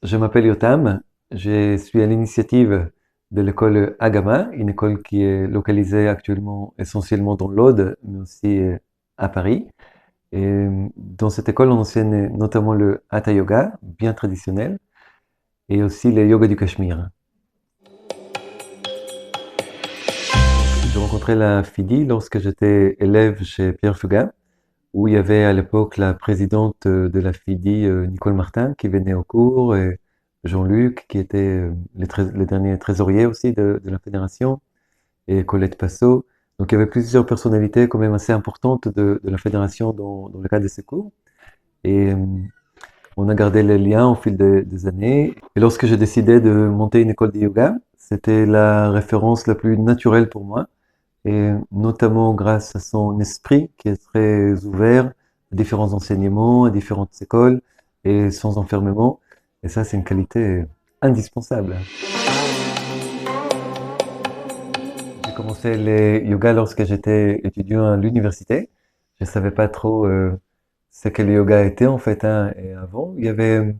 Je m'appelle Yotam, je suis à l'initiative de l'école Agama, une école qui est localisée actuellement essentiellement dans l'Aude, mais aussi à Paris. Et dans cette école, on enseigne notamment le Hatha Yoga, bien traditionnel, et aussi le yoga du Cachemire. J'ai rencontré la FIDI lorsque j'étais élève chez Pierre Fugain, où il y avait à l'époque la présidente de la FIDI, Nicole Martin, qui venait au cours, et Jean-Luc, qui était le dernier trésorier aussi de la fédération, et Colette Passot. Donc il y avait plusieurs personnalités quand même assez importantes de la fédération dans le cadre de ces cours. Et on a gardé les liens au fil des années. Et lorsque j'ai décidé de monter une école de yoga, c'était la référence la plus naturelle pour moi, et notamment grâce à son esprit qui est très ouvert à différents enseignements, à différentes écoles, et sans enfermement. Et ça, c'est une qualité indispensable. J'ai commencé les yoga lorsque j'étais étudiant à l'université. Je savais pas trop ce que le yoga était en fait, hein. Et avant, il y avait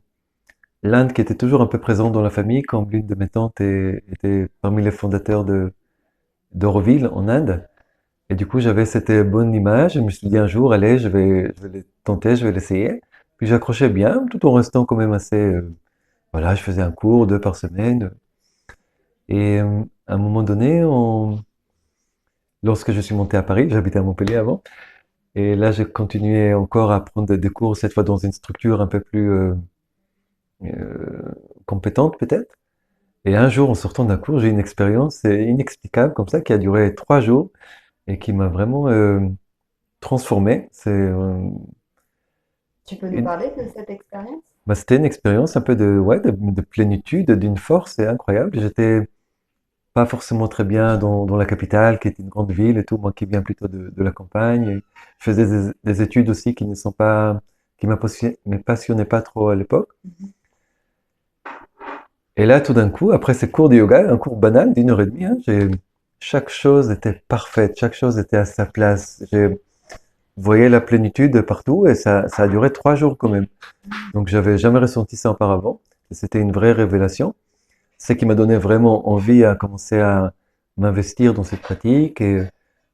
l'Inde qui était toujours un peu présente dans la famille, comme l'une de mes tantes était parmi les fondateurs d'Auroville en Inde. Et du coup, j'avais cette bonne image. Je me suis dit un jour, allez, je vais le tenter, je vais l'essayer. Puis j'accrochais bien, tout en restant quand même assez, voilà, je faisais un cours, 2 par semaine. Et à un moment donné, lorsque je suis monté à Paris, j'habitais à Montpellier avant, et là, j'ai continué encore à prendre des cours, cette fois dans une structure un peu plus compétente peut-être. Et un jour, en sortant d'un cours, j'ai eu une expérience inexplicable comme ça, qui a duré 3 jours et qui m'a vraiment transformé. Tu peux nous Une- parler de cette expérience? Bah, c'était une expérience un peu ouais, de plénitude, d'une force, c'est incroyable. J'étais pas forcément très bien dans la capitale, qui est une grande ville et tout, moi qui viens plutôt de la campagne. Et je faisais des études aussi qui ne sont pas, qui me passionnaient pas trop à l'époque. Et là, tout d'un coup, après ces cours de yoga, un cours banal d'1 heure et demie, hein, chaque chose était parfaite, chaque chose était à sa place. J'ai voyais la plénitude partout et ça a duré 3 jours quand même. Donc j'avais jamais ressenti ça auparavant. Et c'était une vraie révélation. Ce qui m'a donné vraiment envie à commencer à m'investir dans cette pratique. Et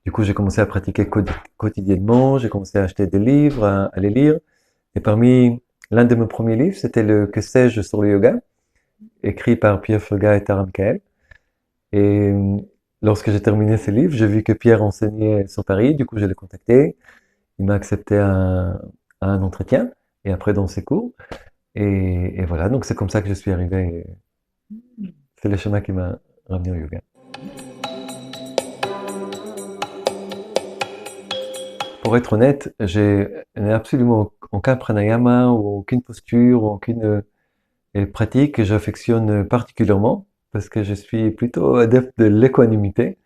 du coup, j'ai commencé à pratiquer quotidiennement. J'ai commencé à acheter des livres, à les lire. Et parmi l'un de mes premiers livres, c'était le Que sais-je sur le yoga, écrit par Pierre Feuga et Tara Michael. Et lorsque j'ai terminé ce livre, j'ai vu que Pierre enseignait sur Paris. Du coup, je l'ai contacté. Il m'a accepté à un entretien et après dans ses cours. Et voilà, donc c'est comme ça que je suis arrivé. C'est le chemin qui m'a ramené au yoga. Pour être honnête, j'ai n'ai absolument aucun pranayama ou aucune posture ou aucune pratique que j'affectionne particulièrement parce que je suis plutôt adepte de l'équanimité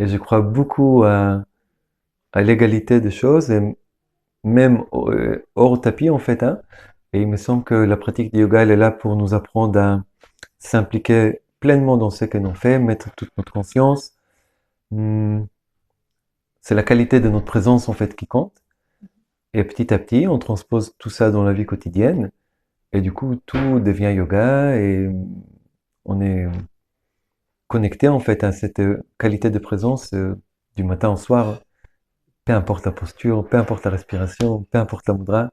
et je crois beaucoup à l'égalité des choses et même hors tapis en fait, hein. Et il me semble que la pratique du yoga, elle est là pour nous apprendre à s'impliquer pleinement dans ce que l'on fait, mettre toute notre conscience. Hmm, C'est la qualité de notre présence en fait qui compte. Et petit à petit, on transpose tout ça dans la vie quotidienne. Et du coup, tout devient yoga et on est connecté en fait à cette qualité de présence du matin au soir. Peu importe la posture, peu importe la respiration, peu importe la mudra,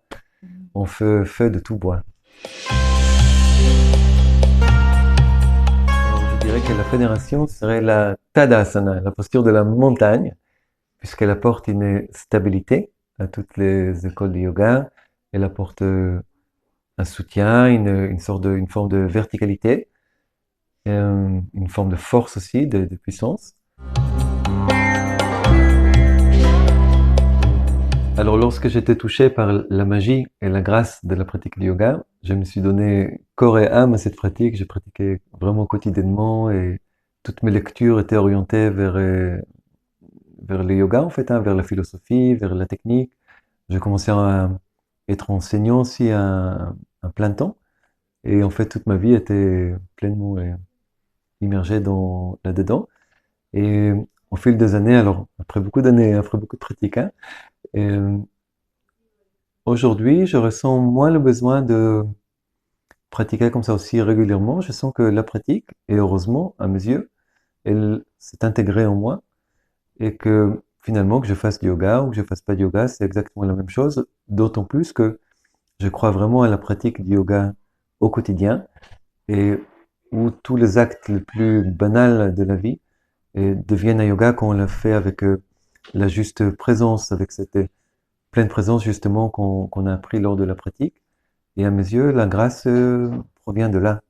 on fait feu de tout bois. Alors, je dirais que la fédération serait la Tadasana, la posture de la montagne, puisqu'elle apporte une stabilité à toutes les écoles de yoga. Elle apporte un soutien, une forme de verticalité, une forme de force aussi, de puissance. Alors, lorsque j'étais touché par la magie et la grâce de la pratique du yoga, je me suis donné corps et âme à cette pratique. J'ai pratiqué vraiment quotidiennement et toutes mes lectures étaient orientées vers le yoga, en fait, hein, vers la philosophie, vers la technique. J'ai commencé à être enseignant aussi à plein temps. Et en fait, toute ma vie était pleinement immergée là-dedans. Et au fil des années, alors, après beaucoup d'années, après beaucoup de pratique, hein, aujourd'hui, je ressens moins le besoin de pratiquer comme ça aussi régulièrement, je sens que la pratique, et heureusement, à mes yeux, elle s'est intégrée en moi et que finalement, que je fasse du yoga ou que je fasse pas de yoga, c'est exactement la même chose, d'autant plus que je crois vraiment à la pratique du yoga au quotidien et où tous les actes les plus banals de la vie deviennent un yoga quand on le fait avec la juste présence, avec cette pleine présence justement qu'on a appris lors de la pratique. Et à mes yeux, la grâce provient de là.